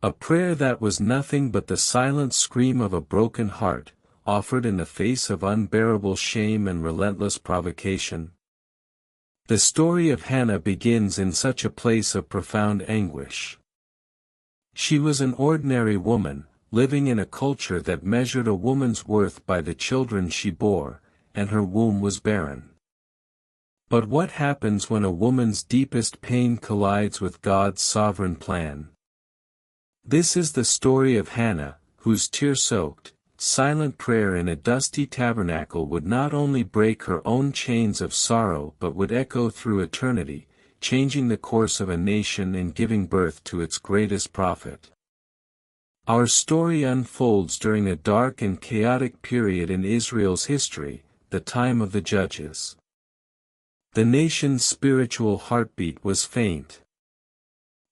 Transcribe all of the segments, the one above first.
A prayer that was nothing but the silent scream of a broken heart, offered in the face of unbearable shame and relentless provocation. The story of Hannah begins in such a place of profound anguish. She was an ordinary woman, living in a culture that measured a woman's worth by the children she bore, and her womb was barren. But what happens when a woman's deepest pain collides with God's sovereign plan? This is the story of Hannah, whose tear-soaked, silent prayer in a dusty tabernacle would not only break her own chains of sorrow but would echo through eternity, changing the course of a nation and giving birth to its greatest prophet. Our story unfolds during a dark and chaotic period in Israel's history, the time of the Judges. The nation's spiritual heartbeat was faint.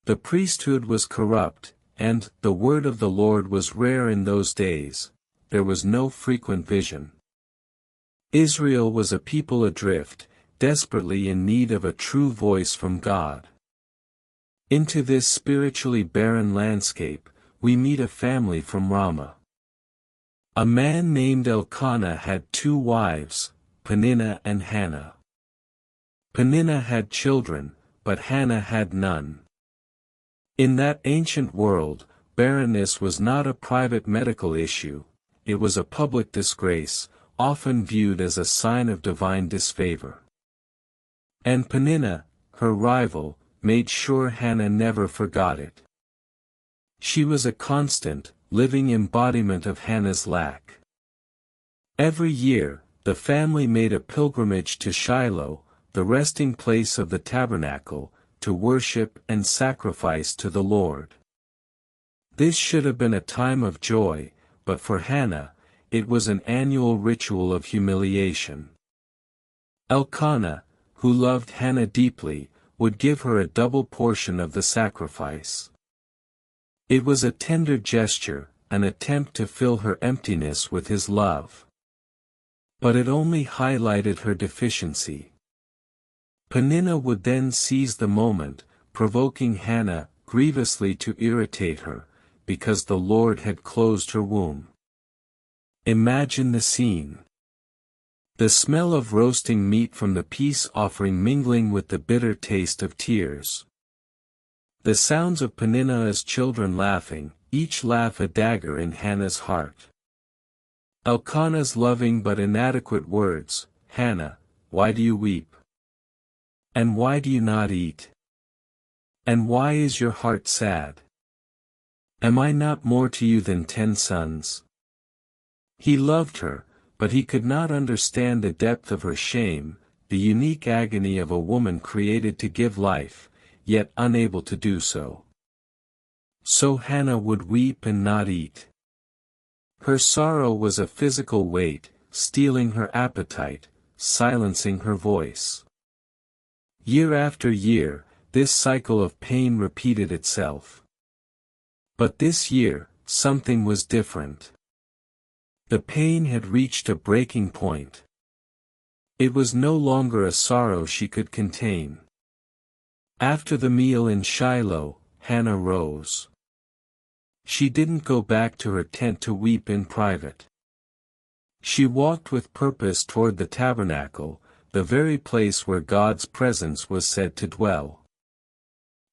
The priesthood was corrupt, and the word of the Lord was rare in those days. There was no frequent vision. Israel was a people adrift, desperately in need of a true voice from God. Into this spiritually barren landscape, we meet a family from Ramah. A man named Elkanah had 2 wives, Peninnah and Hannah. Peninnah had children, but Hannah had none. In that ancient world, barrenness was not a private medical issue, it was a public disgrace, often viewed as a sign of divine disfavor. And Peninnah, her rival, made sure Hannah never forgot it. She was a constant, living embodiment of Hannah's lack. Every year, the family made a pilgrimage to Shiloh, the resting place of the tabernacle, to worship and sacrifice to the Lord. This should have been a time of joy, but for Hannah, it was an annual ritual of humiliation. Elkanah, who loved Hannah deeply, would give her a double portion of the sacrifice. It was a tender gesture, an attempt to fill her emptiness with his love. But it only highlighted her deficiency. Peninnah would then seize the moment, provoking Hannah grievously to irritate her, because the Lord had closed her womb. Imagine the scene. The smell of roasting meat from the peace offering mingling with the bitter taste of tears. The sounds of Peninnah's children laughing, each laugh a dagger in Hannah's heart. Elkanah's loving but inadequate words, "Hannah, why do you weep? And why do you not eat? And why is your heart sad? Am I not more to you than 10 sons?" He loved her, but he could not understand the depth of her shame, the unique agony of a woman created to give life, yet unable to do so. So Hannah would weep and not eat. Her sorrow was a physical weight, stealing her appetite, silencing her voice. Year after year, this cycle of pain repeated itself. But this year, something was different. The pain had reached a breaking point. It was no longer a sorrow she could contain. After the meal in Shiloh, Hannah rose. She didn't go back to her tent to weep in private. She walked with purpose toward the tabernacle, the very place where God's presence was said to dwell.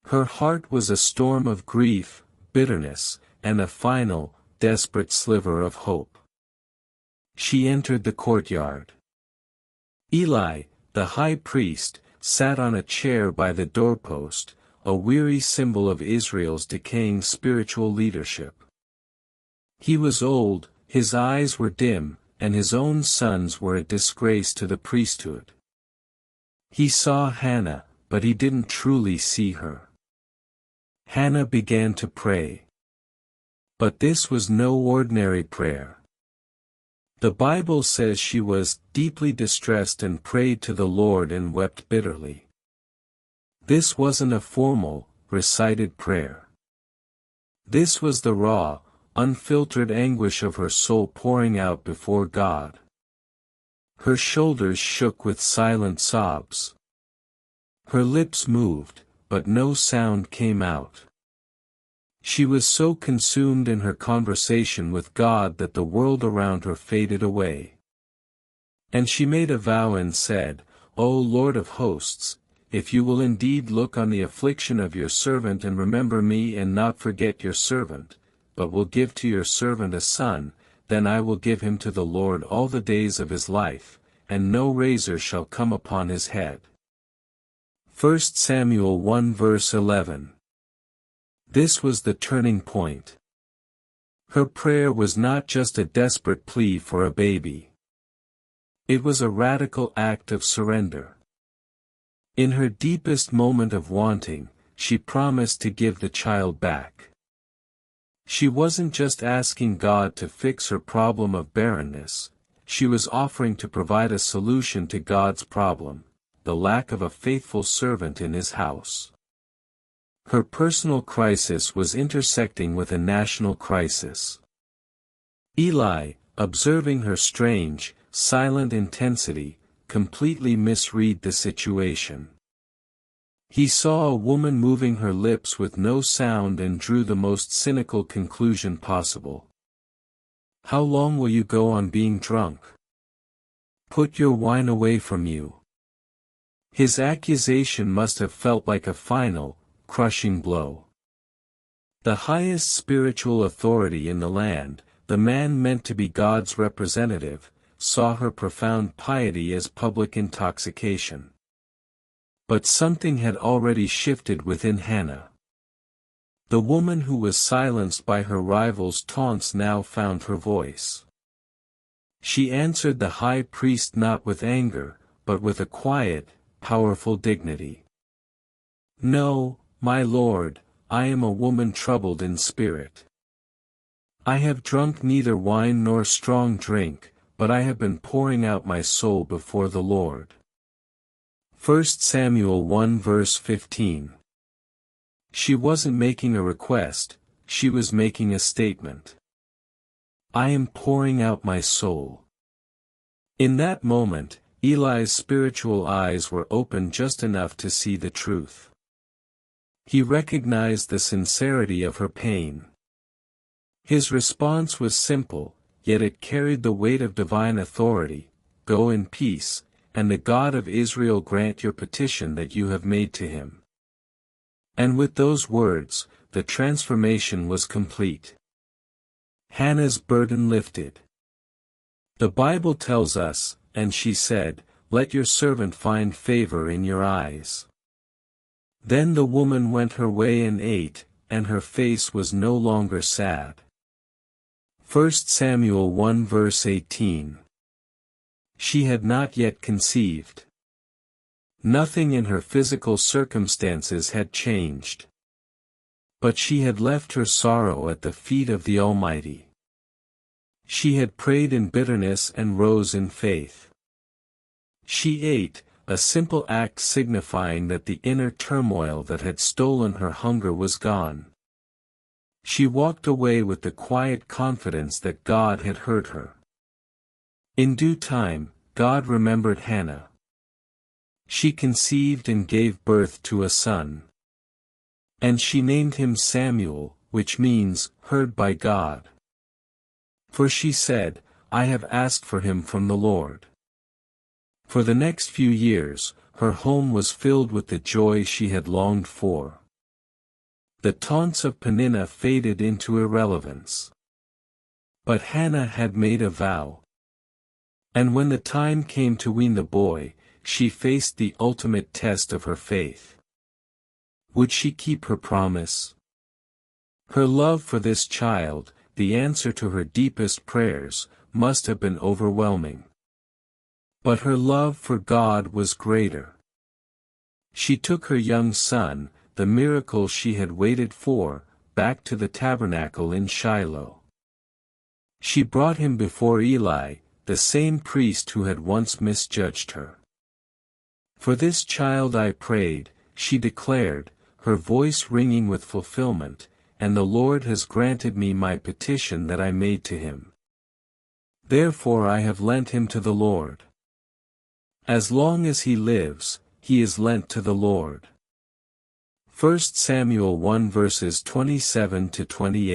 Her heart was a storm of grief, bitterness, and a final, desperate sliver of hope. She entered the courtyard. Eli, the high priest, sat on a chair by the doorpost, a weary symbol of Israel's decaying spiritual leadership. He was old, his eyes were dim, and his own sons were a disgrace to the priesthood. He saw Hannah, but he didn't truly see her. Hannah began to pray. But this was no ordinary prayer. The Bible says she was deeply distressed and prayed to the Lord and wept bitterly. This wasn't a formal, recited prayer. This was the raw, unfiltered anguish of her soul pouring out before God. Her shoulders shook with silent sobs. Her lips moved, but no sound came out. She was so consumed in her conversation with God that the world around her faded away. And she made a vow and said, "O Lord of hosts, if you will indeed look on the affliction of your servant and remember me and not forget your servant, but will give to your servant a son, then I will give him to the Lord all the days of his life, and no razor shall come upon his head." 1 Samuel 1 verse 11. This was the turning point. Her prayer was not just a desperate plea for a baby. It was a radical act of surrender. In her deepest moment of wanting, she promised to give the child back. She wasn't just asking God to fix her problem of barrenness, she was offering to provide a solution to God's problem, the lack of a faithful servant in his house. Her personal crisis was intersecting with a national crisis. Eli, observing her strange, silent intensity, completely misread the situation. He saw a woman moving her lips with no sound and drew the most cynical conclusion possible. "How long will you go on being drunk? Put your wine away from you." His accusation must have felt like a final, crushing blow. The highest spiritual authority in the land, the man meant to be God's representative, saw her profound piety as public intoxication. But something had already shifted within Hannah. The woman who was silenced by her rival's taunts now found her voice. She answered the high priest not with anger, but with a quiet, powerful dignity. "No, my lord, I am a woman troubled in spirit. I have drunk neither wine nor strong drink, but I have been pouring out my soul before the Lord." 1 Samuel 1 verse 15. She wasn't making a request, she was making a statement. "I am pouring out my soul." In that moment, Eli's spiritual eyes were opened just enough to see the truth. He recognized the sincerity of her pain. His response was simple, yet it carried the weight of divine authority: "Go in peace, and the God of Israel grant your petition that you have made to him." And with those words, the transformation was complete. Hannah's burden lifted. The Bible tells us, "And she said, Let your servant find favor in your eyes." Then the woman went her way and ate, and her face was no longer sad. 1 Samuel 1 verse 18. She had not yet conceived. Nothing in her physical circumstances had changed. But she had left her sorrow at the feet of the Almighty. She had prayed in bitterness and rose in faith. She ate, a simple act signifying that the inner turmoil that had stolen her hunger was gone. She walked away with the quiet confidence that God had heard her. In due time, God remembered Hannah. She conceived and gave birth to a son. And she named him Samuel, which means, heard by God. For she said, "I have asked for him from the Lord." For the next few years, her home was filled with the joy she had longed for. The taunts of Peninnah faded into irrelevance. But Hannah had made a vow. And when the time came to wean the boy, she faced the ultimate test of her faith. Would she keep her promise? Her love for this child, the answer to her deepest prayers, must have been overwhelming. But her love for God was greater. She took her young son, the miracle she had waited for, back to the tabernacle in Shiloh. She brought him before Eli, the same priest who had once misjudged her. "For this child I prayed," she declared, her voice ringing with fulfillment, "and the Lord has granted me my petition that I made to him. Therefore I have lent him to the Lord. As long as he lives, he is lent to the Lord." 1 Samuel 1 verses 27 to 28.